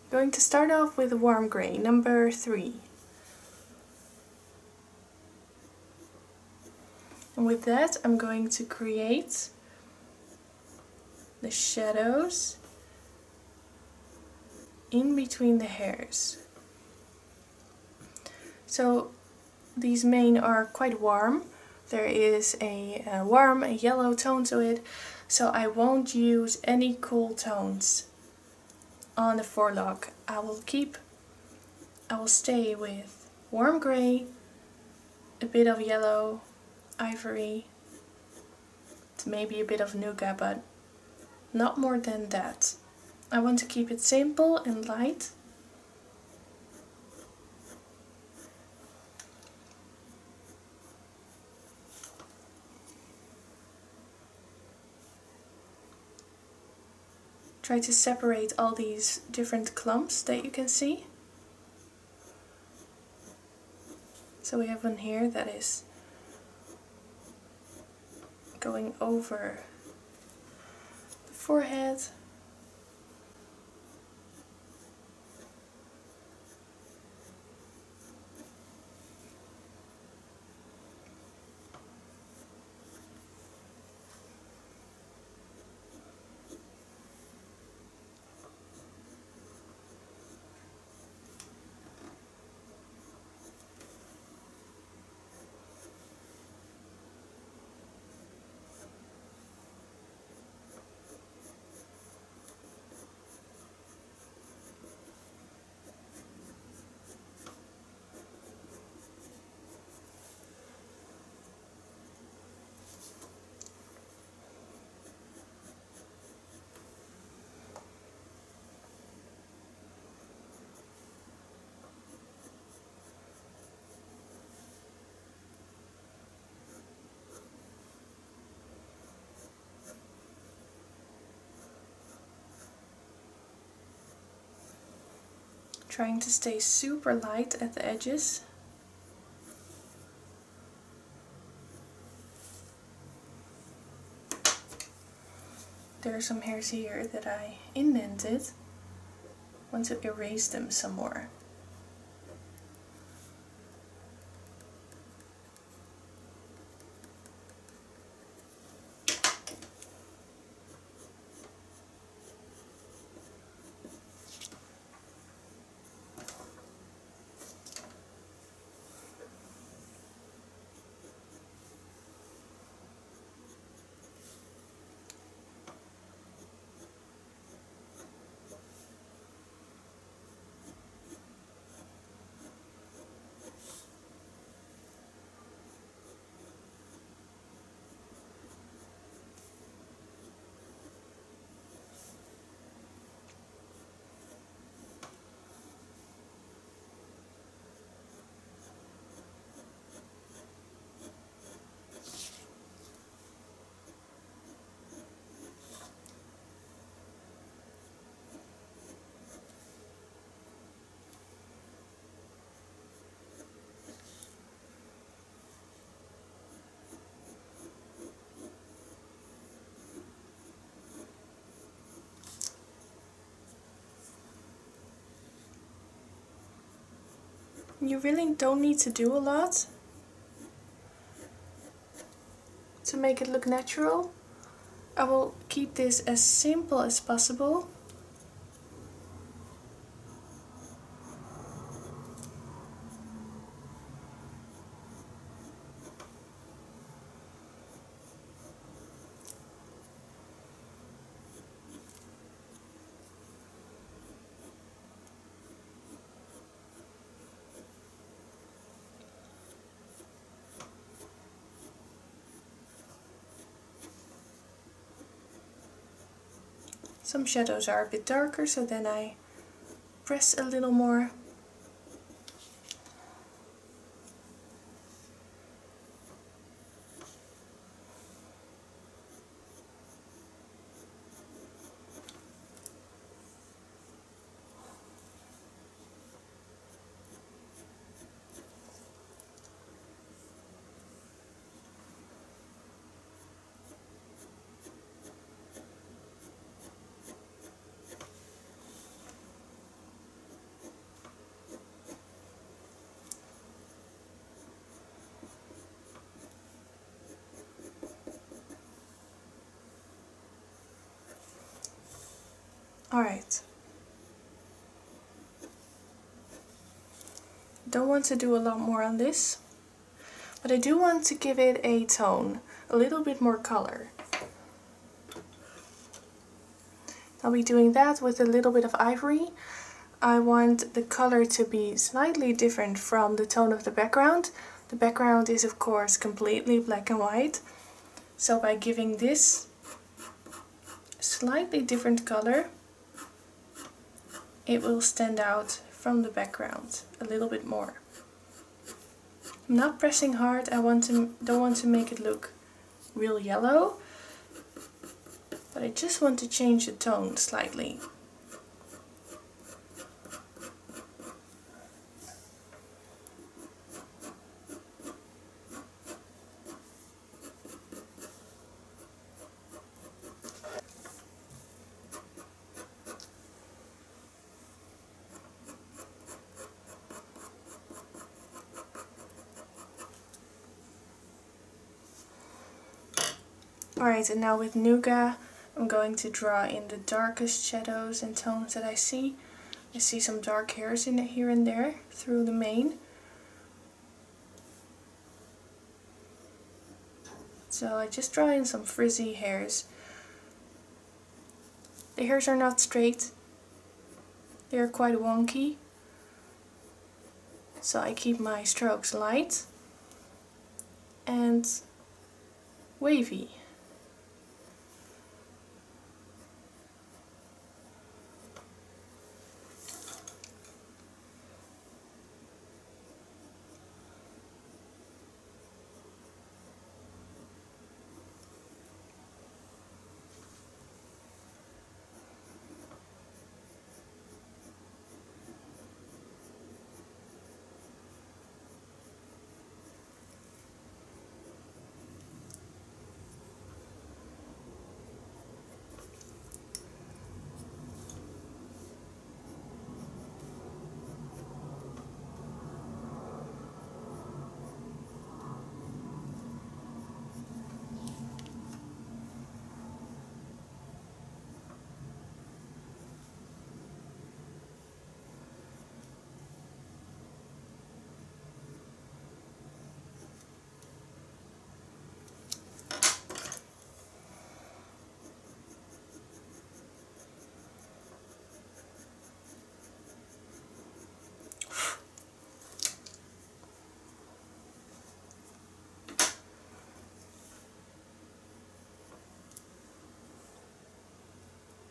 S1: Going to start off with Warm Grey, number 3. And with that I'm going to create the shadows in between the hairs. So these mane are quite warm. There is a warm yellow tone to it, so I won't use any cool tones on the forelock. I will stay with warm grey, a bit of yellow, ivory, maybe a bit of nougat, but not more than that. I want to keep it simple and light. Try to separate all these different clumps that you can see. So we have one here that is going over the forehead. Trying to stay super light at the edges. There are some hairs here that I indented. Want to erase them some more. You really don't need to do a lot to make it look natural. I will keep this as simple as possible. Some shadows are a bit darker, so then I press a little more. Alright. Don't want to do a lot more on this, but I do want to give it a tone, a little bit more color. I'll be doing that with a little bit of ivory. I want the color to be slightly different from the tone of the background. The background is of course completely black and white, so by giving this slightly different color, it will stand out from the background a little bit more. I'm not pressing hard, don't want to make it look real yellow, but I just want to change the tone slightly. Alright, and now with Nougat, I'm going to draw in the darkest shadows and tones that I see. I see some dark hairs in it here and there through the mane. So I just draw in some frizzy hairs. The hairs are not straight, they are quite wonky. So I keep my strokes light and wavy.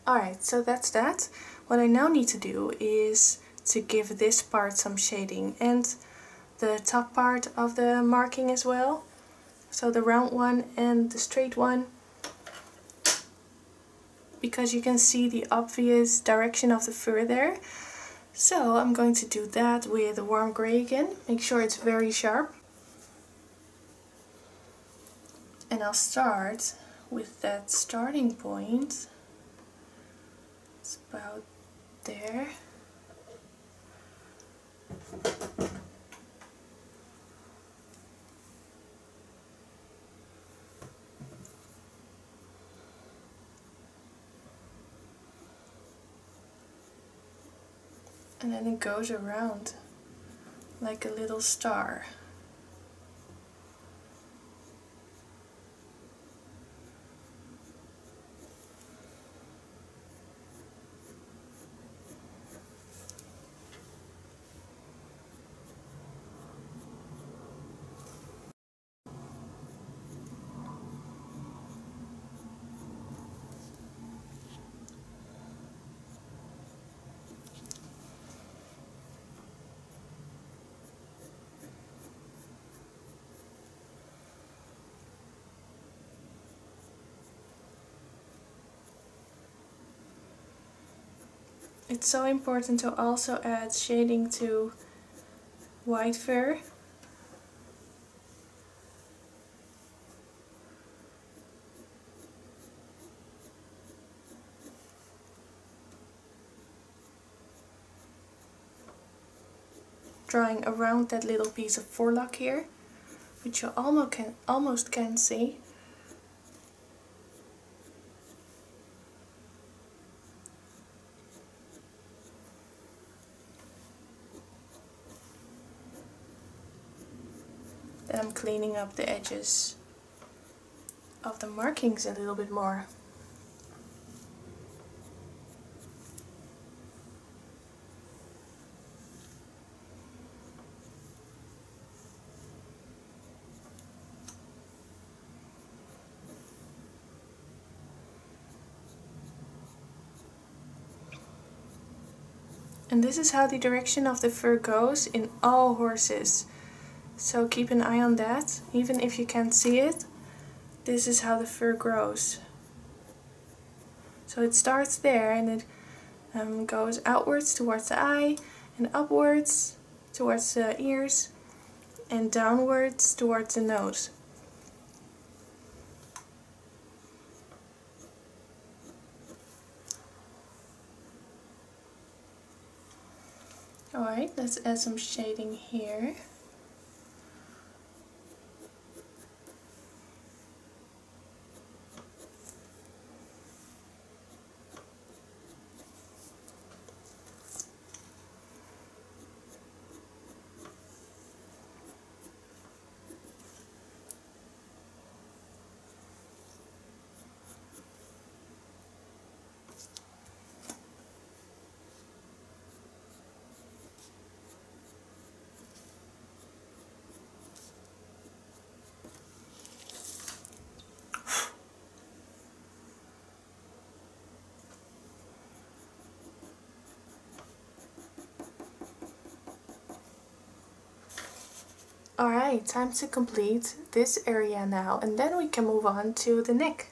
S1: Alright, so that's that. What I now need to do is to give this part some shading and the top part of the marking as well. So the round one and the straight one. Because you can see the obvious direction of the fur there. So I'm going to do that with a warm grey again. Make sure it's very sharp. And I'll start with that starting point. It's about there. And then it goes around like a little star. It's so important to also add shading to white fur. Drawing around that little piece of forelock here, which you almost can see. Then I'm cleaning up the edges of the markings a little bit more. And this is how the direction of the fur goes in all horses. So keep an eye on that. Even if you can't see it, this is how the fur grows. So it starts there and it goes outwards towards the eye, and upwards towards the ears, and downwards towards the nose. Alright, let's add some shading here. Alright, time to complete this area now, and then we can move on to the neck.